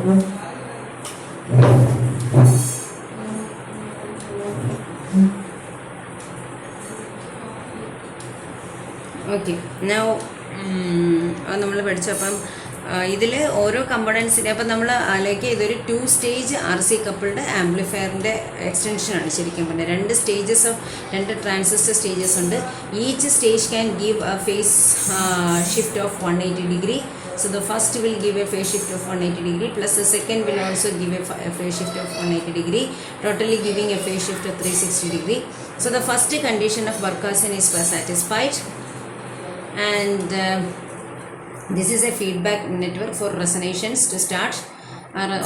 Okay now നമ്മൾ പഠിച്ചപ്പം ഇതിൽ ഓരോ കമ്പോണൻസിൻ്റെ അപ്പം നമ്മൾ അല്ലെങ്കിൽ ഇതൊരു 2 സ്റ്റേജ് RC കപ്പിൾഡ് ആംപ്ലിഫയറിൻ്റെ എക്സ്റ്റൻഷനാണ് ശരിക്കും പറഞ്ഞാൽ. 2 ട്രാൻസിസ്റ്റർ സ്റ്റേജസ് ഉണ്ട്. Each stage can give A phase shift of 180 degree. So the first will give a phase shift of 180 degree plus the second will also give a phase shift of 180 degree, totally giving a phase shift of 360 degree. So the first condition of Barkhasan is satisfied, and this is a feedback network for resonations to start.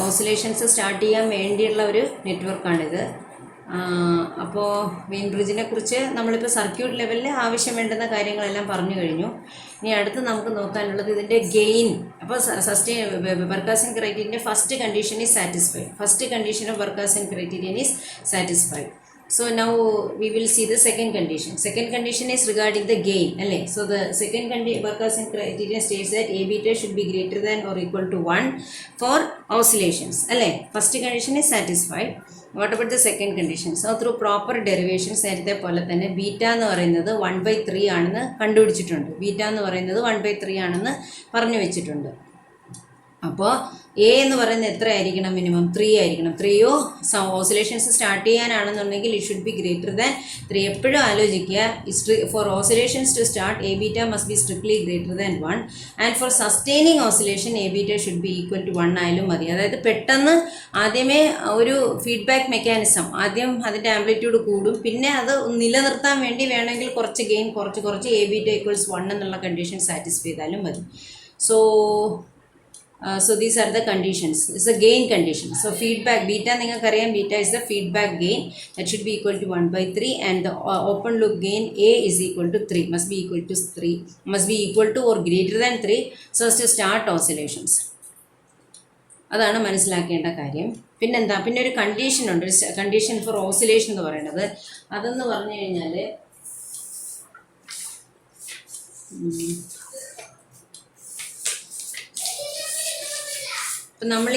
Oscillations start ചെയ്യാൻ വേണ്ടിയുള്ള ഒരു നെറ്റ്വർക്കാണിത്. അപ്പോൾ vein ബ്രിഡ്ജിനെ കുറിച്ച് നമ്മളിപ്പോൾ circuit ലെവലിൽ ആവശ്യം വേണ്ടുന്ന കാര്യങ്ങളെല്ലാം പറഞ്ഞു കഴിഞ്ഞു. ഇനി അടുത്ത് നമുക്ക് നോക്കാനുള്ളത് ഇതിൻ്റെ ഗെയിൻ. അപ്പോൾ ബർക്കാസൻ ക്രൈറ്റീരിയൻ്റെ first condition is satisfied. First condition of Barkhausen criterion is satisfied. So now we will see the second condition. Second condition is regarding the gain. So the second Barkhasan criterion states that A beta should be greater than or equal to 1 for oscillations. First condition is satisfied. What about the second condition? So through proper derivations നേരത്തെ പോലെ തന്നെ beta എന്ന് പറയുന്നത് 1/3 ആണെന്ന് കണ്ടുപിടിച്ചിട്ടുണ്ട്. Beta എന്ന് പറയുന്നത് 1/3 ആണെന്ന് പറഞ്ഞു വെച്ചിട്ടുണ്ട്. അപ്പോൾ എ എന്ന് പറയുന്നത് എത്ര ആയിരിക്കണം? മിനിമം 3 ആയിരിക്കണം. 3യോ ഓസിലേഷൻസ് സ്റ്റാർട്ട് ചെയ്യാനാണെന്നുണ്ടെങ്കിൽ it should be greater than 3. എപ്പോഴും ആലോചിക്കുക, for oscillations to start A beta must be strictly greater than 1, and for sustaining oscillation A beta should be equal to 1 ആയാലും മതി. അതായത് പെട്ടെന്ന് ആദ്യമേ ഒരു ഫീഡ്ബാക്ക് മെക്കാനിസം, ആദ്യം അതിൻ്റെ ആംപ്ലിറ്റ്യൂഡ് കൂടും, പിന്നെ അത് നിലനിർത്താൻ വേണ്ടി വേണമെങ്കിൽ കുറച്ച് ഗെയിൻ കുറച്ച് എ ബീറ്റ ഈക്വൽസ് 1 എന്നുള്ള കണ്ടീഷൻ സാറ്റിസ്ഫൈ ചെയ്താലും മതി. So these are the conditions. It's a gain condition. So feedback beta ningalkariam, beta is the feedback gain that should be equal to 1/3, and the open loop gain A is equal to 3, must be equal to or greater than 3 so as to start oscillations. അതാണ് മനസ്സിലാക്കേണ്ട കാര്യം. പിന്നെന്താ, പിന്നെ ഒരു condition ഉണ്ട്, condition for oscillation എന്ന് പറയുന്നത്. അതെന്ന് പറഞ്ഞു കഴിഞ്ഞാൽ ഇപ്പം നമ്മൾ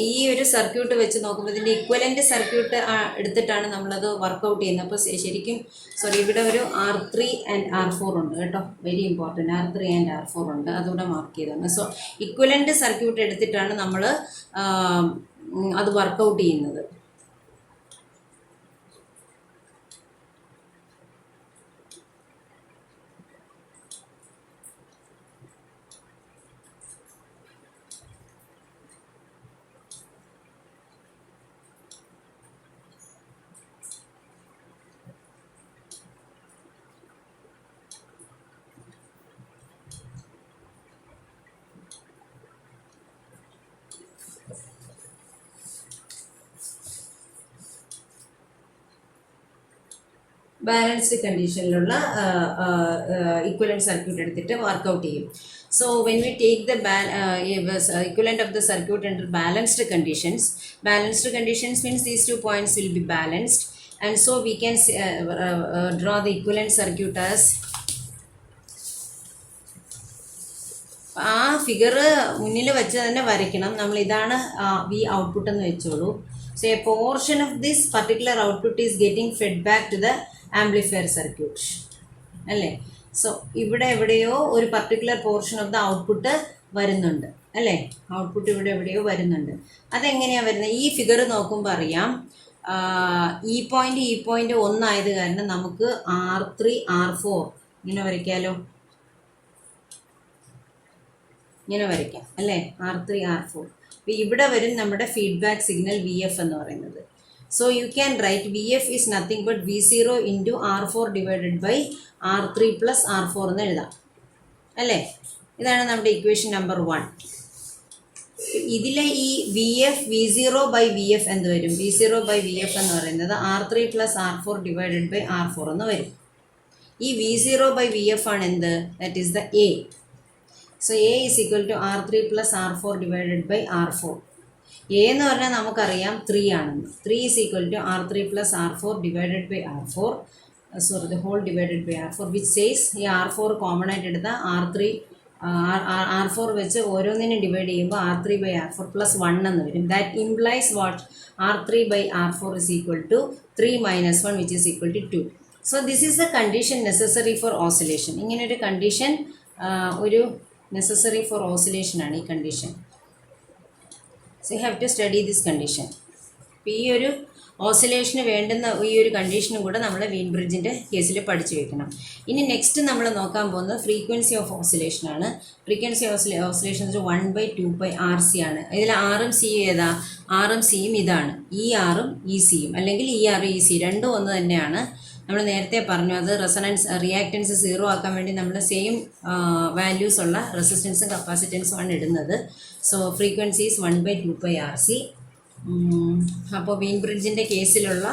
ഈ ഒരു സർക്യൂട്ട് വെച്ച് നോക്കുമ്പോൾ ഇതിൻ്റെ ഇക്വലൻ്റ് സർക്യൂട്ട് എടുത്തിട്ടാണ് നമ്മളത് വർക്കൗട്ട് ചെയ്യുന്നത്. അപ്പോൾ ശരിക്കും ഇവിടെ ഒരു R3 and R4 ഉണ്ട് കേട്ടോ, very important. R3 and R4 ഉണ്ട്, അതുകൂടെ മാർക്ക് ചെയ്താണ്. സോ ഇക്വലൻ്റ് സർക്യൂട്ട് എടുത്തിട്ടാണ് നമ്മൾ അത് വർക്കൗട്ട് ചെയ്യുന്നത്. ബാലൻസ്ഡ് കണ്ടീഷനിലുള്ള ഇക്വലൻ്റ് സർക്യൂട്ട് എടുത്തിട്ട് വർക്കൗട്ട് ചെയ്യും. So when we take the equivalent of the circuit under balanced conditions means these 2 points will be balanced, and so we can draw the equivalent circuit as ആ figure മുന്നിൽ വെച്ച് തന്നെ വരയ്ക്കണം നമ്മൾ. ഇതാണ് V output എന്ന് വെച്ചോളൂ. So a portion of this particular output is getting fed back to the amplifier circuit. അല്ലേ? സോ ഇവിടെ എവിടെയോ ഒരു particular portion of the output വരുന്നുണ്ട് അല്ലേ? ഔട്ട്പുട്ട് ഇവിടെ എവിടെയോ വരുന്നുണ്ട്. അതെങ്ങനെയാണ് വരുന്നത്? ഈ ഫിഗർ നോക്കുമ്പോൾ അറിയാം. ഈ പോയിന്റ് 1 ആയത് കാരണം നമുക്ക് R3 R4 ഇങ്ങനെ വരയ്ക്കാമല്ലോ. ഇങ്ങനെ വരയ്ക്കാം അല്ലേ? R3 R4. അപ്പോൾ ഇവിടെ വരും നമ്മുടെ ഫീഡ്ബാക്ക് സിഗ്നൽ VF എന്ന് പറയുന്നത്. So you can write VF is nothing but V0 into R4 divided by R3 plus R4 എന്ന് എഴുതാം അല്ലേ? ഇതാണ് നമ്മുടെ ഇക്വേഷൻ നമ്പർ 1. ഇതിലെ ഈ V0 ബൈ VF എന്ത് വരും? V0 ബൈ VF എന്ന് പറയുന്നത് R3 plus R4 divided by R4 എന്ന് വരും. ഈ V0 ബൈ VF ആണ് എന്ത്? That is the A. So A is equal to R3 plus R4 divided by R4. A എന്ന് പറഞ്ഞാൽ നമുക്കറിയാം 3 ആണെന്ന്. 3 is equal to R3 plus R4 divided by R4. The whole divided by R4, which says ഈ R4 common ആയിട്ട് എടുത്താൽ R3 R4 വെച്ച് ഓരോന്നിനും divide ചെയ്യുമ്പോൾ R3/R4 + 1 എന്ന് വരും. That implies what R3/R4 is equal to 3 - 1 which is equal to 2. So this is the condition necessary for oscillation. ഇങ്ങനെ ഒരു കണ്ടീഷൻ ഒരു necessary for oscillation ആണ് ഈ condition. So you have to study this condition. അപ്പോൾ ഈ ഒരു ഓസിലേഷന് വേണ്ടുന്ന ഈ ഒരു കണ്ടീഷനും കൂടെ നമ്മൾ വീൻ ബ്രിഡ്ജിൻ്റെ കേസിൽ പഠിച്ചു വെക്കണം. ഇനി നെക്സ്റ്റ് നമ്മൾ നോക്കാൻ പോകുന്നത് ഫ്രീക്വൻസി ഓഫ് ഓസിലേഷനാണ്. ഫ്രീക്വൻസി ഓസിലേഷൻ 1/2πRC ആണ്. ഇതിൽ ആറും സി ഏതാ? ആറും സിയും ഇതാണ്. ആറും സിയും അല്ലെങ്കിൽ ആറും സി രണ്ടും ഒന്ന് തന്നെയാണ്. നമ്മൾ നേരത്തെ പറഞ്ഞു അത് റെസൊണൻസ് റിയാക്റ്റൻസ് 0 ആക്കാൻ വേണ്ടി നമ്മൾ സെയിം വാല്യൂസ് ഉള്ള റെസിസ്റ്റൻസും കപ്പാസിറ്റൻസും ആണ് ഇടുന്നത്. So frequency is 1/2πRC. അപ്പോൾ വീൻ ബ്രിഡ്ജിൻ്റെ കേസിലുള്ള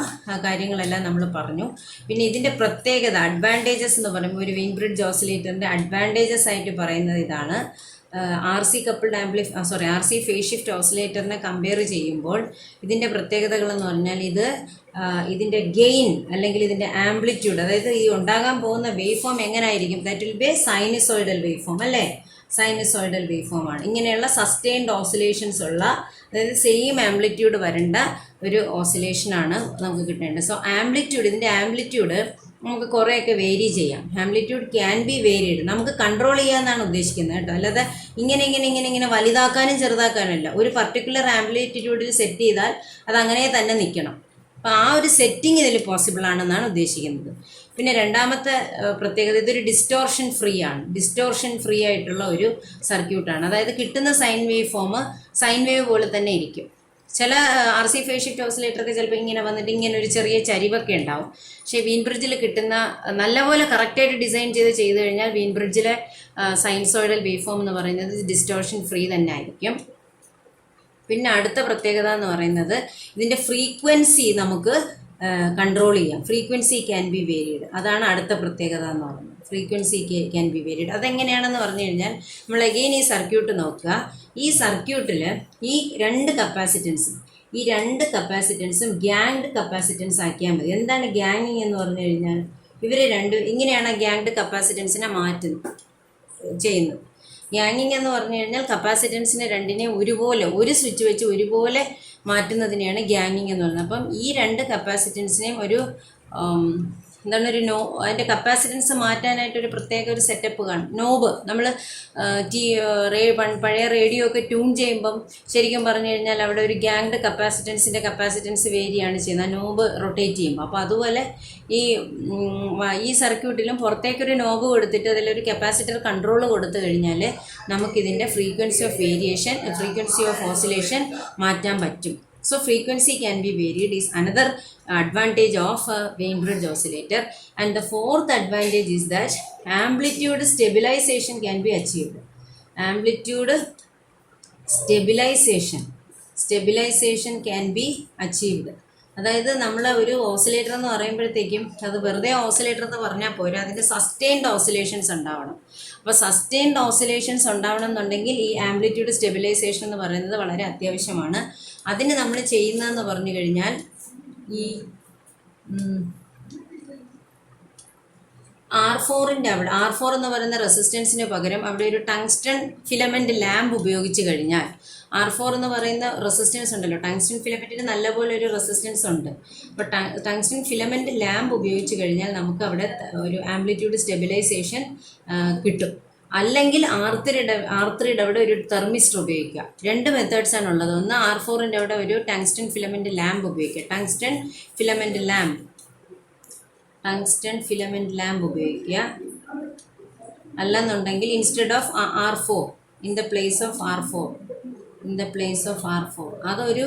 കാര്യങ്ങളെല്ലാം നമ്മൾ പറഞ്ഞു. പിന്നെ ഇതിൻ്റെ പ്രത്യേകത അഡ്വാൻറ്റേജസ് എന്ന് പറയുമ്പോൾ ഒരു വീൻ ബ്രിഡ്ജ് ഓസിലേറ്ററിൻ്റെ അഡ്വാൻറ്റേജസ് ആയിട്ട് പറയുന്നത് ഇതാണ്. RC ഫേസ് ഷിഫ്റ്റ് ഓസിലേറ്ററിനെ കമ്പയർ ചെയ്യുമ്പോൾ ഇതിൻ്റെ പ്രത്യേകതകളെന്ന് പറഞ്ഞാൽ ഇതിൻ്റെ ഗെയിൻ അല്ലെങ്കിൽ ഇതിൻ്റെ ആംപ്ലിറ്റ്യൂഡ്, അതായത് ഈ ഉണ്ടാകാൻ പോകുന്ന വേവ് ഫോം എങ്ങനെ ആയിരിക്കും? That will be sinusoidal wave form അല്ലേ? സൈനുസോയിഡൽ വേവ് ഫോം ആണ്. ഇങ്ങനെയുള്ള സസ്റ്റെയിൻഡ് ഓസിലേഷൻസ് ഉള്ള, അതായത് സെയിം ആംപ്ലിറ്റ്യൂഡ് വരേണ്ട ഒരു ഓസിലേഷനാണ് നമുക്ക് കിട്ടേണ്ടത്. സോ ഇതിൻ്റെ ആംപ്ലിറ്റ്യൂഡ് നമുക്ക് കുറേയൊക്കെ വേരി ചെയ്യാം. Amplitude can be varied. നമുക്ക് കൺട്രോൾ ചെയ്യാമെന്നാണ് ഉദ്ദേശിക്കുന്നത് കേട്ടോ. അല്ലാതെ ഇങ്ങനെ വലുതാക്കാനും ചെറുതാക്കാനുമല്ല. ഒരു പർട്ടിക്കുലർ ആംപ്ലിറ്റ്യൂഡിൽ സെറ്റ് ചെയ്താൽ അത് അങ്ങനെ തന്നെ നിൽക്കണം. അപ്പോൾ ആ ഒരു സെറ്റിംഗ് ഇതിൽ പോസിബിൾ ആണെന്നാണ് ഉദ്ദേശിക്കുന്നത്. പിന്നെ രണ്ടാമത്തെ പ്രത്യേകത, ഇതൊരു ഡിസ്റ്റോർഷൻ ഫ്രീ ആണ്. ഡിസ്റ്റോർഷൻ ഫ്രീ ആയിട്ടുള്ള ഒരു സർക്യൂട്ടാണ്. അതായത് കിട്ടുന്ന sine wave form sine wave പോലെ തന്നെ ഇരിക്കും. ചില RC ഫേസ് ഷിഫ്റ്റ് ഓസിലേറ്ററൊക്കെ ചിലപ്പോൾ ഇങ്ങനെ വന്നിട്ട് ഇങ്ങനെ ഒരു ചെറിയ ചരിവൊക്കെ ഉണ്ടാവും. പക്ഷേ വീൻ ബ്രിഡ്ജിൽ കിട്ടുന്ന നല്ലപോലെ കറക്റ്റായിട്ട് ഡിസൈൻ ചെയ്ത് കഴിഞ്ഞാൽ വീൻ ബ്രിഡ്ജിലെ സൈൻസോയിഡൽ വേവ് ഫോം എന്ന് പറയുന്നത് ഡിസ്റ്റോർഷൻ ഫ്രീ തന്നെ ആയിരിക്കും. പിന്നെ അടുത്ത പ്രത്യേകത എന്ന് പറയുന്നത് ഇതിൻ്റെ ഫ്രീക്വൻസി നമുക്ക് കൺട്രോൾ ചെയ്യാം. Frequency can be varied. അതാണ് അടുത്ത പ്രത്യേകത എന്ന് പറയുന്നത്. Frequency can be varied. അതെങ്ങനെയാണെന്ന് പറഞ്ഞു കഴിഞ്ഞാൽ നമ്മൾ അഗെയിൻ ഈ സർക്യൂട്ട് നോക്കുക. ഈ സർക്യൂട്ടിൽ ഈ രണ്ട് കപ്പാസിറ്റൻസും ഗ്യാങ്ഡ് കപ്പാസിറ്റൻസ് ആക്കിയാൽ മതി. എന്താണ് ഗ്യാങ്ങിങ് എന്ന് പറഞ്ഞു കഴിഞ്ഞാൽ ഇവർ ഇങ്ങനെയാണ് ഗ്യാങ്ഡ് കപ്പാസിറ്റൻസിനെ ചെയ്യുന്നത്. ഗ്യാങ്ങിങ് എന്ന് പറഞ്ഞു കഴിഞ്ഞാൽ കപ്പാസിറ്റൻസിനെ രണ്ടിനെ ഒരുപോലെ ഒരു സ്വിച്ച് വെച്ച് ഒരുപോലെ മാറ്റുന്നതിനെയാണ് ഗ്യാങ്ങിങ് എന്ന് പറയുന്നത്. അപ്പം ഈ രണ്ട് കപ്പാസിറ്റൻസിനെയും അതിൻ്റെ കപ്പാസിറ്റൻസ് മാറ്റാനായിട്ടൊരു പ്രത്യേക ഒരു സെറ്റപ്പ് കാണും. നോബ് നമ്മൾ പഴയ റേഡിയോ ഒക്കെ ട്യൂൺ ചെയ്യുമ്പം ശരിക്കും പറഞ്ഞു കഴിഞ്ഞാൽ അവിടെ ഒരു ഗ്യാങ്ഡ് കപ്പാസിറ്റൻസ് വേരിയാണ് ചെയ്യുന്നത്. നോബ് റൊട്ടേറ്റ് ചെയ്യുമ്പോൾ. അപ്പോൾ അതുപോലെ ഈ സർക്യൂട്ടിലും പുറത്തേക്കൊരു നോബ് കൊടുത്തിട്ട് അതിലൊരു കപ്പാസിറ്റർ കൺട്രോൾ കൊടുത്തു കഴിഞ്ഞാൽ നമുക്കിതിൻ്റെ ഫ്രീക്വൻസി ഓഫ് ഓസിലേഷൻ മാറ്റാൻ പറ്റും. So frequency can be varied is another advantage of a Wien bridge oscillator. And the fourth advantage is that amplitude stabilization can be achieved. Amplitude stabilization can be achieved. അതായത് നമ്മൾ ഒരു oscillator എന്ന് പറയുമ്പോഴത്തേക്കും അത് വെറുതെ oscillator എന്ന് പറഞ്ഞാൽ പോരാ, അതിൻ്റെ സസ്റ്റെയിൻഡ് ഓസിലേഷൻസ് ഉണ്ടാവണം. അപ്പോൾ സസ്റ്റെയിൻഡ് ഓസിലേഷൻസ് ഉണ്ടാവണം എന്നുണ്ടെങ്കിൽ ഈ ആംപ്ലിറ്റ്യൂഡ് സ്റ്റെബിലൈസേഷൻ എന്ന് പറയുന്നത് വളരെ അത്യാവശ്യമാണ്. അതിന് നമ്മൾ ചെയ്യുന്നതെന്ന് പറഞ്ഞു കഴിഞ്ഞാൽ ഈ R4 എന്ന് പറയുന്ന റെസിസ്റ്റൻസിന് പകരം അവിടെ ഒരു ടങ്സ്റ്റൺ ഫിലമെൻ്റ് ലാമ്പ് ഉപയോഗിച്ച് കഴിഞ്ഞാൽ R4 എന്ന് പറയുന്ന റെസിസ്റ്റൻസ് ഉണ്ടല്ലോ, ടങ്സ്റ്റൺ ഫിലമെൻറ്റിന് നല്ലപോലെ ഒരു റെസിസ്റ്റൻസ് ഉണ്ട്. അപ്പോൾ ടങ്സ്റ്റൺ ഫിലമെൻ്റ് ലാമ്പ് ഉപയോഗിച്ച് കഴിഞ്ഞാൽ നമുക്ക് അവിടെ ഒരു ആംപ്ലിറ്റ്യൂഡ് സ്റ്റെബിലൈസേഷൻ കിട്ടും. അല്ലെങ്കിൽ R3യുടെ അവിടെ ഒരു തെർമിസ്റ്റർ ഉപയോഗിക്കുക. രണ്ട് മെത്തേഡ്സാണ് ഉള്ളത്. ഒന്ന് R4ൻ്റെ അവിടെ ഒരു ടങ്സ്റ്റൺ ഫിലമെൻ്റ് ലാമ്പ് ഉപയോഗിക്കുക. ടങ്സ്റ്റൺ ഫിലമെൻ്റ് ലാമ്പ് ഉപയോഗിക്കുക. അല്ലെന്നുണ്ടെങ്കിൽ instead of R4 in the place of R4 അതൊരു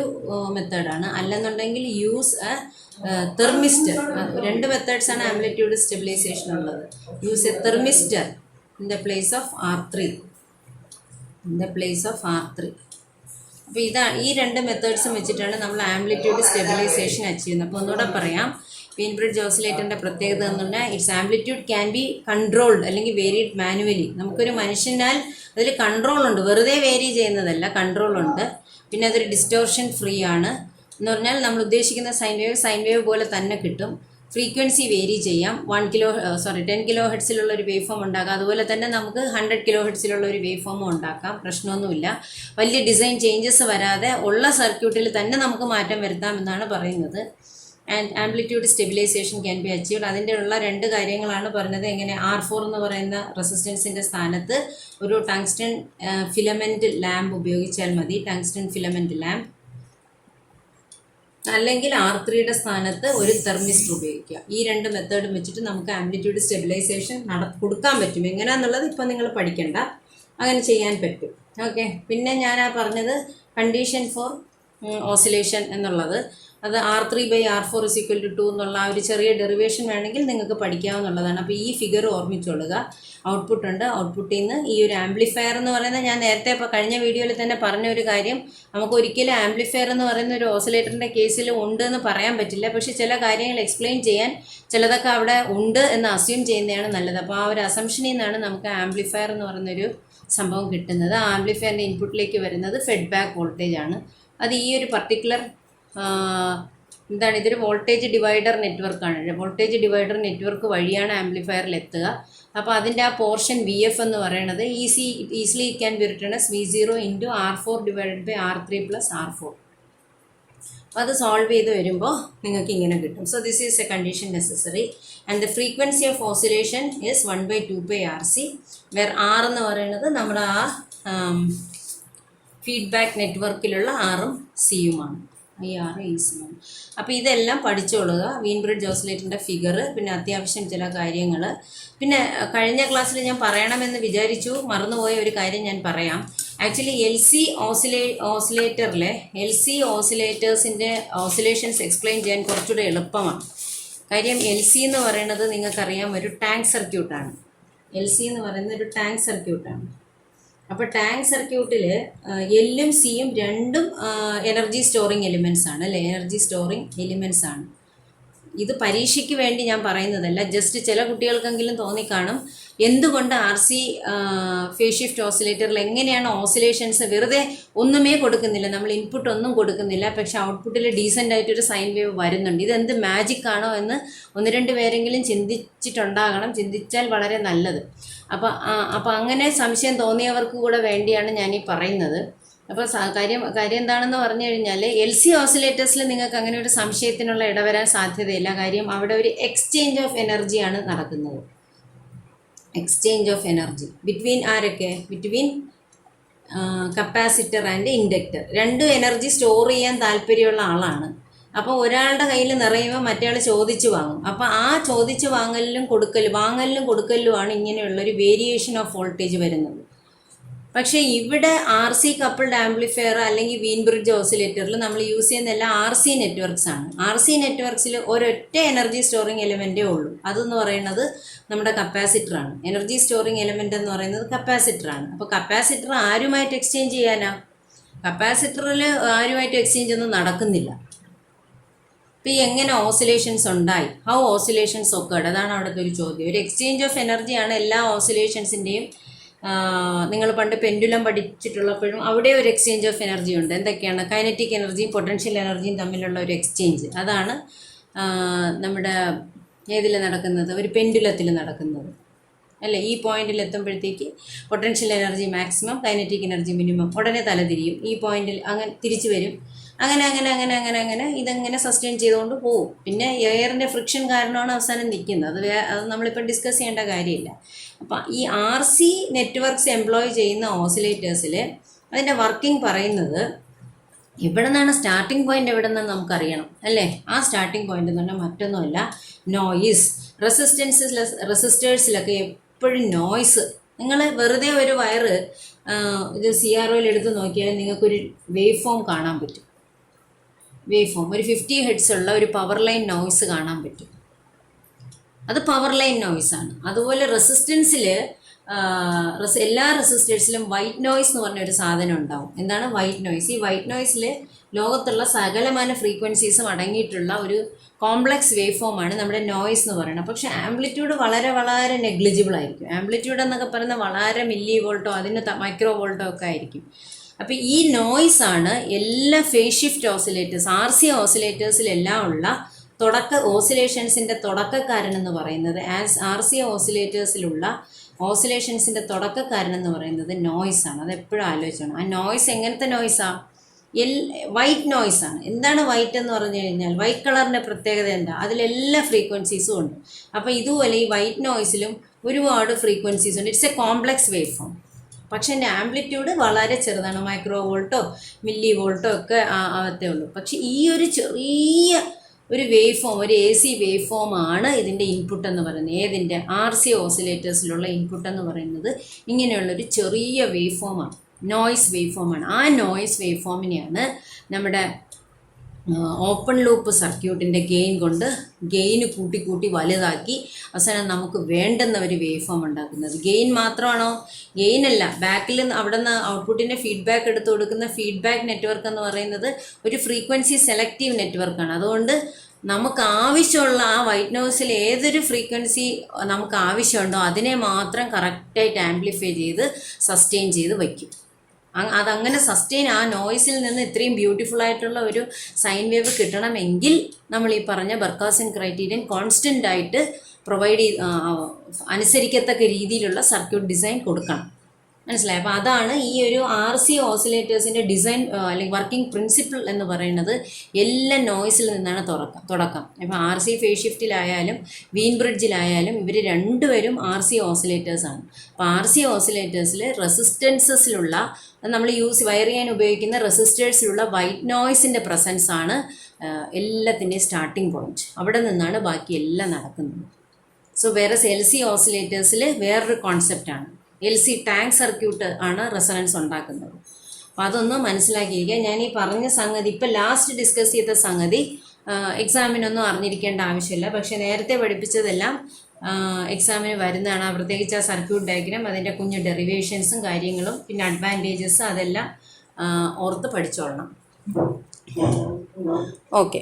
മെത്തേഡാണ്. അല്ലെന്നുണ്ടെങ്കിൽ യൂസ് തെർമിസ്റ്റർ. രണ്ട് മെത്തേഡ്സാണ് ആംപ്ലിറ്റ്യൂഡ് സ്റ്റെബിലൈസേഷൻ ഉള്ളത്. Use A thermistor in the place of R3. അപ്പോൾ ഈ രണ്ട് മെത്തേഡ്സും വെച്ചിട്ടാണ് നമ്മൾ ആംപ്ലിറ്റ്യൂഡ് സ്റ്റെബിലൈസേഷൻ അച്ചീവ് ചെയ്യുന്നത്. അപ്പോൾ ഒന്നുകൂടെ പറയാം, വീൻ ബ്രിഡ്ജ് ഓസിലേറ്ററിൻ്റെ പ്രത്യേകത എന്ന് പറഞ്ഞാൽ it's amplitude can be controlled അല്ലെങ്കിൽ വേരിഡ് മാനുവലി. നമുക്കൊരു മനുഷ്യനാൽ അതിൽ കൺട്രോളുണ്ട്, വെറുതെ വേരി ചെയ്യുന്നതല്ല, കൺട്രോളുണ്ട്. പിന്നെ അതൊരു ഡിസ്റ്റോർഷൻ ഫ്രീ ആണ് എന്ന് പറഞ്ഞാൽ നമ്മൾ ഉദ്ദേശിക്കുന്ന സൈൻ വേവ് പോലെ തന്നെ കിട്ടും. ഫ്രീക്വൻസി വേരി ചെയ്യാം. 10 കിലോ ഹെഡ്സിലുള്ള ഒരു വേവ് ഫോം ഉണ്ടാക്കാം. അതുപോലെ തന്നെ നമുക്ക് 100 കിലോ ഹെഡ്സിലുള്ള ഒരു വേവ് ഫോമും ഉണ്ടാക്കാം. പ്രശ്നമൊന്നുമില്ല. വലിയ ഡിസൈൻ ചേഞ്ചസ് വരാതെ ഉള്ള സർക്യൂട്ടിൽ തന്നെ നമുക്ക് മാറ്റം വരുത്താം എന്നാണ് പറയുന്നത്. And amplitude stabilisation can be achieved. അതിൻ്റെ ഉള്ള 2 കാര്യങ്ങളാണ് പറഞ്ഞത്. എങ്ങനെ R4 എന്ന് പറയുന്ന റെസിസ്റ്റൻസിൻ്റെ സ്ഥാനത്ത് ഒരു ടങ്സ്റ്റൺ ഫിലമെൻറ്റ് ലാമ്പ് ഉപയോഗിച്ചാൽ മതി. ടങ്സ്റ്റൺ ഫിലമെൻറ്റ് ലാമ്പ് അല്ലെങ്കിൽ R3യുടെ സ്ഥാനത്ത് ഒരു തെർമിസ്റ്റർ ഉപയോഗിക്കുക. ഈ 2 മെത്തേഡും വെച്ചിട്ട് നമുക്ക് ആംപ്ലിറ്റ്യൂഡ് സ്റ്റെബിലൈസേഷൻ കൊടുക്കാൻ പറ്റും. എങ്ങനെയാണെന്നുള്ളത് ഇപ്പോൾ നിങ്ങൾ പഠിക്കണ്ട, അങ്ങനെ ചെയ്യാൻ പറ്റും. ഓക്കെ. പിന്നെ ഞാൻ പറഞ്ഞത് കണ്ടീഷൻ ഫോർ ഓസിലേഷൻ എന്നുള്ളത് അത് R3/R4 = 2 എന്നുള്ള ആ ഒരു ചെറിയ ഡെറിവേഷൻ വേണമെങ്കിൽ നിങ്ങൾക്ക് പഠിക്കാവുന്നതാണ്. അപ്പോൾ ഈ ഫിഗർ ഓർമ്മിച്ചോളുക. ഔട്ട്പുട്ട് ഉണ്ട്. ഔട്ട്പുട്ടിൽ നിന്ന് ഈ ഒരു ആംപ്ലിഫയർ എന്ന് പറയുന്നത് ഞാൻ നേരത്തെ ഇപ്പോൾ കഴിഞ്ഞ വീഡിയോയിൽ തന്നെ പറഞ്ഞ ഒരു കാര്യം, നമുക്ക് ഒരിക്കലും ആംപ്ലിഫയർ എന്ന് പറയുന്ന ഒരു ഓസിലേറ്ററിൻ്റെ കേസിൽ ഉണ്ട് എന്ന് പറയാൻ പറ്റില്ല. പക്ഷേ ചില കാര്യങ്ങൾ എക്സ്പ്ലെയിൻ ചെയ്യാൻ ചിലതൊക്കെ അവിടെ ഉണ്ട് എന്ന് അസ്യൂം ചെയ്യുന്നതാണ് നല്ലത്. അപ്പോൾ ആ ഒരു അസംഷനിൽ നിന്നാണ് നമുക്ക് ആംപ്ലിഫയർ എന്ന് പറയുന്നൊരു സംഭവം കിട്ടുന്നത്. ആ ആംപ്ലിഫയറിൻ്റെ ഇൻപുട്ടിലേക്ക് വരുന്നത് ഫീഡ്ബാക്ക് വോൾട്ടേജ് ആണ്. അത് ഈ ഒരു പർട്ടിക്കുലർ ഇതൊരു വോൾട്ടേജ് ഡിവൈഡർ നെറ്റ്വർക്കാണ്. വോൾട്ടേജ് ഡിവൈഡർ നെറ്റ്വർക്ക് വഴിയാണ് ആംപ്ലിഫയറിൽ എത്തുക. അപ്പോൾ അതിൻ്റെ ആ പോർഷൻ VF എന്ന് പറയുന്നത് easily it can be written as V0 × R4/R3 + R4. അപ്പോൾ അത് സോൾവ് ചെയ്ത് വരുമ്പോൾ നിങ്ങൾക്ക് ഇങ്ങനെ കിട്ടും. So this is a condition necessary and the frequency of oscillation is 1/2πRC, where R എന്ന് പറയുന്നത് നമ്മുടെ ആ ഫീഡ്ബാക്ക് നെറ്റ്വർക്കിലുള്ള Rഉം Cയുമാണ്. ഈ R ഈസിയാണ്. അപ്പോൾ ഇതെല്ലാം പഠിച്ചോളുക. വീൻ ബ്രിഡ്ജ് ഓസിലേറ്ററിൻ്റെ ഫിഗർ, പിന്നെ അത്യാവശ്യം ചില കാര്യങ്ങൾ. പിന്നെ കഴിഞ്ഞ ക്ലാസ്സിൽ ഞാൻ പറയണമെന്ന് വിചാരിച്ചു, മറന്നുപോയ ഒരു കാര്യം ഞാൻ പറയാം. ആക്ച്വലി LC ഓസിലേറ്ററിലെ LC ഓസിലേറ്റേഴ്സിൻ്റെ ഓസിലേഷൻസ് എക്സ്പ്ലെയിൻ ചെയ്യാൻ കുറച്ചുകൂടെ എളുപ്പമാണ്. കാര്യം LC എന്ന് പറയുന്നത് നിങ്ങൾക്കറിയാം ഒരു ടാങ്ക് സർക്യൂട്ടാണ്. LC എന്ന് പറയുന്നത് ഒരു ടാങ്ക് സർക്യൂട്ടാണ്. അപ്പോൾ ടാങ്ക് സർക്യൂട്ടിൽ Lഉം Cയും രണ്ടും എനർജി സ്റ്റോറിങ് എലിമെൻറ്റ്സ് ആണ് അല്ലേ, എനർജി സ്റ്റോറിങ് എലിമെൻറ്റ്സ് ആണ്. ഇത് പരീക്ഷയ്ക്ക് വേണ്ടി ഞാൻ പറയുന്നതല്ല, ജസ്റ്റ് ചില കുട്ടികൾക്കെങ്കിലും തോന്നിക്കാണും എന്തുകൊണ്ട് RC ഫേസ് ഷിഫ്റ്റ് ഓസിലേറ്ററിൽ എങ്ങനെയാണ് ഓസിലേഷൻസ് വെറുതെ ഒന്നുമേ കൊടുക്കുന്നില്ല, നമ്മൾ ഇൻപുട്ട് ഒന്നും കൊടുക്കുന്നില്ല, പക്ഷേ ഔട്ട്പുട്ടിൽ ഡീസൻ്റ് ആയിട്ടൊരു സൈൻ വേവ് വരുന്നുണ്ട്, ഇതെന്ത് മാജിക് ആണോ എന്ന് 1-2 പേരെങ്കിലും ചിന്തിച്ചിട്ടുണ്ടാകണം. ചിന്തിച്ചാൽ വളരെ നല്ലത്. അപ്പോൾ അങ്ങനെ സംശയം തോന്നിയവർക്ക് കൂടെ വേണ്ടിയാണ് ഞാനീ പറയുന്നത്. അപ്പോൾ കാര്യം എന്താണെന്ന് പറഞ്ഞു കഴിഞ്ഞാൽ LC ഓസിലേറ്റേഴ്സിൽ നിങ്ങൾക്ക് അങ്ങനെ ഒരു സംശയത്തിനുള്ള ഇടവരാൻ സാധ്യതയില്ല. കാര്യം അവിടെ ഒരു എക്സ്ചേഞ്ച് ഓഫ് എനർജിയാണ് നടക്കുന്നത്. എക്സ്ചേഞ്ച് ഓഫ് എനർജി ബിറ്റ്വീൻ ആരൊക്കെ? Between capacitor and inductor. രണ്ടും എനർജി സ്റ്റോർ ചെയ്യാൻ താല്പര്യമുള്ള ആളാണ്. അപ്പോൾ ഒരാളുടെ കയ്യിൽ നിറയുമ്പോൾ മറ്റേ ചോദിച്ചു വാങ്ങും. അപ്പോൾ ആ ചോദിച്ചു വാങ്ങലിലും കൊടുക്കലുമാണ് ഇങ്ങനെയുള്ളൊരു വേരിയേഷൻ ഓഫ് വോൾട്ടേജ് വരുന്നത്. പക്ഷേ ഇവിടെ RC കപ്പിൾഡ് ആംപ്ലിഫയർ അല്ലെങ്കിൽ വീൻ ബ്രിഡ്ജ് ഓസിലേറ്ററിൽ നമ്മൾ യൂസ് ചെയ്യുന്ന എല്ലാം RC നെറ്റ്വർക്ക്സ് ആണ്. RC നെറ്റ്വർക്ക്സിൽ ഒരൊറ്റ എനർജി സ്റ്റോറിങ് എലിമെൻറ്റേ ഉള്ളൂ. അതെന്ന് പറയുന്നത് നമ്മുടെ കപ്പാസിറ്ററാണ്. എനർജി സ്റ്റോറിങ് എലിമെൻ്റ് എന്ന് പറയുന്നത് കപ്പാസിറ്ററാണ്. അപ്പോൾ കപ്പാസിറ്റർ ആരുമായിട്ട് എക്സ്ചേഞ്ച് ചെയ്യാനാ? കപ്പാസിറ്ററിൽ ആരുമായിട്ട് എക്സ്ചേഞ്ച് ഒന്നും നടക്കുന്നില്ല. അപ്പോൾ ഈ എങ്ങനെ ഓസിലേഷൻസ് ഉണ്ടായി? How oscillations occurred? അതാണ് അവിടുത്തെ ഒരു ചോദ്യം. ഒരു എക്സ്ചേഞ്ച് ഓഫ് എനർജിയാണ് എല്ലാ ഓസിലേഷൻസിൻ്റെയും. നിങ്ങൾ പണ്ട് പെൻഡുലം പഠിച്ചിട്ടുള്ളപ്പോഴും അവിടെ ഒരു എക്സ്ചേഞ്ച് ഓഫ് എനർജി ഉണ്ട്. എന്തൊക്കെയാണ്? കൈനറ്റിക് എനർജിയും പൊട്ടൻഷ്യൽ എനർജിയും തമ്മിലുള്ള ഒരു എക്സ്ചേഞ്ച്. അതാണ് നമ്മുടെ ഏതിൽ നടക്കുന്നത്? ഒരു പെൻഡുലത്തിൽ നടക്കുന്നത് അല്ലേ. ഈ പോയിന്റിൽ എത്തുമ്പോഴത്തേക്ക് potential energy maximum, kinetic energy minimum. ഉടനെ തലതിരിയും. ഈ പോയിന്റിൽ അങ്ങനെ തിരിച്ചു വരും. അങ്ങനെ ഇതെങ്ങനെ സസ്റ്റെയിൻ ചെയ്തുകൊണ്ട് പോകും. പിന്നെ എയറിൻ്റെ ഫ്രിക്ഷൻ കാരണമാണ് അവസാനം നിൽക്കുന്നത്. അത് നമ്മളിപ്പോൾ ഡിസ്കസ് ചെയ്യേണ്ട കാര്യമില്ല. അപ്പം ഈ RC നെറ്റ്വർക്ക്സ് എംപ്ലോയ് ചെയ്യുന്ന ഓസിലേറ്റേഴ്സിൽ അതിൻ്റെ വർക്കിംഗ് പറയുന്നത് എവിടെ നിന്നാണ് സ്റ്റാർട്ടിംഗ് പോയിന്റ്, എവിടെ നിന്നാണ് നമുക്കറിയണം അല്ലേ. ആ സ്റ്റാർട്ടിംഗ് പോയിന്റ് എന്ന് പറഞ്ഞാൽ മറ്റൊന്നുമല്ല, നോയിസ്. റെസിസ്റ്റേഴ്സിലൊക്കെ എപ്പോഴും നോയ്സ്. നിങ്ങൾ വെറുതെ ഒരു വയറ് ഇത് CROയിൽ എടുത്ത് നോക്കിയാൽ നിങ്ങൾക്കൊരു വേവ് ഫോം കാണാൻ പറ്റും. വേവ് ഫോം ഒരു 50 ഹെർട്സ് ഉള്ള ഒരു പവർ ലൈൻ നോയ്സ് കാണാൻ പറ്റും. അത് പവർ ലൈൻ നോയ്സാണ്. അതുപോലെ റെസിസ്റ്റൻസിൽ എല്ലാ റെസിസ്റ്റേഴ്സിലും വൈറ്റ് നോയ്സ് എന്ന് പറഞ്ഞൊരു സാധനം ഉണ്ടാവും. എന്താണ് വൈറ്റ് നോയ്സ്? ഈ വൈറ്റ് നോയ്സിൽ ലോകത്തുള്ള സകലമാന ഫ്രീക്വൻസീസും അടങ്ങിയിട്ടുള്ള ഒരു കോംപ്ലക്സ് വേവ് ഫോമാണ് നമ്മുടെ നോയ്സ് എന്ന് പറയുന്നത്. പക്ഷേ ആംപ്ലിറ്റ്യൂഡ് വളരെ വളരെ നെഗ്ലിജിബിൾ ആയിരിക്കും. ആംപ്ലിറ്റ്യൂഡ് എന്നൊക്കെ പറയുന്നത് വളരെ മില്ലി വോൾട്ടോ അതിന് മൈക്രോ വോൾട്ടോ ഒക്കെ ആയിരിക്കും. അപ്പോൾ ഈ നോയ്സാണ് എല്ലാ ഫേസ് ഷിഫ്റ്റ് ഓസിലേറ്റേഴ്സ് RC ഓസിലേറ്റേഴ്സിലെല്ലാം ഉള്ള ഓസിലേഷൻസിൻ്റെ തുടക്കക്കാരനെന്ന് പറയുന്നത് RC ഓസിലേറ്റേഴ്സിലുള്ള ഓസിലേഷൻസിൻ്റെ തുടക്കക്കാരനെന്ന് പറയുന്നത് നോയ്സാണ്. അതെപ്പോഴും ആലോചിക്കണം. ആ നോയ്സ് എങ്ങനത്തെ നോയ്സാണ്? വൈറ്റ് നോയ്സാണ്. എന്താണ് വൈറ്റ് എന്ന് പറഞ്ഞു കഴിഞ്ഞാൽ വൈറ്റ് കളറിൻ്റെ പ്രത്യേകത എന്താ? അതിലെല്ലാ ഫ്രീക്വൻസീസും ഉണ്ട്. അപ്പോൾ ഇതുപോലെ ഈ വൈറ്റ് നോയ്സിലും ഒരുപാട് ഫ്രീക്വൻസീസ് ഉണ്ട്. It's A complex wave form. പക്ഷെ എൻ്റെ ആംപ്ലിറ്റ്യൂഡ് വളരെ ചെറുതാണ്. മൈക്രോ വോൾട്ടോ മില്ലി വോൾട്ടോ ഒക്കെ ആവത്തേ ഉള്ളൂ. പക്ഷെ ഈ ഒരു ചെറിയ ഒരു വേവ് ഫോം, ഒരു AC വേവ് ഫോം ആണ് ഇതിൻ്റെ ഇൻപുട്ട് എന്ന് പറയുന്നത്. ഏതിൻ്റെ? RC ഓസിലേറ്റേഴ്സിലുള്ള ഇൻപുട്ട് എന്ന് പറയുന്നത് ഇങ്ങനെയുള്ളൊരു ചെറിയ വേവ് ഫോമാണ്, നോയ്സ് വേവ് ഫോമാണ്. ആ നോയ്സ് വേവ് ഫോമിനെയാണ് നമ്മുടെ ഓപ്പൺ ലൂപ്പ് സർക്യൂട്ടിൻ്റെ ഗെയിന് കൂട്ടി വലുതാക്കി അവസാനം നമുക്ക് വേണ്ടുന്ന ഒരു വേവ് ഫോം ഉണ്ടാക്കുന്നത്. ഗെയിൻ മാത്രമാണോ? ഗെയിനല്ല, ബാക്കിൽ അവിടെ നിന്ന് ഔട്ട്പുട്ടിൻ്റെ ഫീഡ്ബാക്ക് എടുത്ത് കൊടുക്കുന്ന ഫീഡ്ബാക്ക് നെറ്റ്വർക്ക് എന്ന് പറയുന്നത് ഒരു ഫ്രീക്വൻസി സെലക്റ്റീവ് നെറ്റ്വർക്കാണ്. അതുകൊണ്ട് നമുക്ക് ആവശ്യമുള്ള ആ വൈറ്റ് നോയ്സിൽ ഏതൊരു ഫ്രീക്വൻസി നമുക്ക് ആവശ്യമുണ്ടോ അതിനെ മാത്രം കറക്റ്റായിട്ട് ആംപ്ലിഫൈ ചെയ്ത് സസ്റ്റെയിൻ ചെയ്ത് വയ്ക്കും. അതങ്ങനെ സസ്റ്റെയിൻ, ആ നോയ്സിൽ നിന്ന് ഇത്രയും ബ്യൂട്ടിഫുൾ ആയിട്ടുള്ള ഒരു സൈൻ വേവ് കിട്ടണമെങ്കിൽ നമ്മൾ ഈ പറഞ്ഞ ബർക്കാസിൻ ക്രൈറ്റീരിയൻ കോൺസ്റ്റൻ്റ് ആയിട്ട് അനുസരിക്കത്തക്ക രീതിയിലുള്ള സർക്യൂട്ട് ഡിസൈൻ കൊടുക്കണം. മനസ്സിലായി? അപ്പോൾ അതാണ് ഈ ഒരു RC ഓസിലേറ്റേഴ്സിൻ്റെ ഡിസൈൻ അല്ലെങ്കിൽ വർക്കിംഗ് പ്രിൻസിപ്പിൾ എന്ന് പറയുന്നത്. എല്ലാ നോയ്സിൽ നിന്നാണ് തുടക്കം. ഇപ്പോൾ RC ഫേസ് ഷിഫ്റ്റിലായാലും വീൻ ബ്രിഡ്ജിലായാലും ഇവർ രണ്ടുപേരും RC ഓസിലേറ്റേഴ്സാണ്. അപ്പോൾ RC ഓസിലേറ്റേഴ്സിൽ റെസിസ്റ്റൻസസിലുള്ള നമ്മൾ വയർ ചെയ്യാൻ ഉപയോഗിക്കുന്ന റെസിസ്റ്റേഴ്സിലുള്ള വൈറ്റ് നോയ്സിൻ്റെ പ്രസൻസ് ആണ് എല്ലാത്തിൻ്റെയും സ്റ്റാർട്ടിംഗ് പോയിന്റ്. അവിടെ നിന്നാണ് ബാക്കി എല്ലാം നടക്കുന്നത്. സോ LC ഓസിലേറ്റേഴ്സിൽ വേറൊരു കോൺസെപ്റ്റാണ്. LC ടാങ്ക് സർക്യൂട്ട് ആണ് റെസൊണൻസ് ഉണ്ടാക്കുന്നത്. അപ്പോൾ അതൊന്ന് മനസ്സിലാക്കിയിരിക്കുക. ഞാൻ ഈ പറഞ്ഞ സംഗതി ഇപ്പോൾ ലാസ്റ്റ് ഡിസ്കസ് ചെയ്ത സംഗതി എക്സാമിനൊന്നും അറിഞ്ഞിരിക്കേണ്ട ആവശ്യമില്ല. പക്ഷേ നേരത്തെ പഠിപ്പിച്ചതെല്ലാം എക്സാമിന് വരുന്നതാണ്. പ്രത്യേകിച്ച് ആ സർക്യൂട്ട് ഡയഗ്രാം, അതിൻ്റെ കുഞ്ഞു ഡെറിവേഷൻസും കാര്യങ്ങളും പിന്നെ അഡ്വാൻറ്റേജസ് അതെല്ലാം ഓർത്ത് പഠിച്ചോളണം. ഓക്കെ.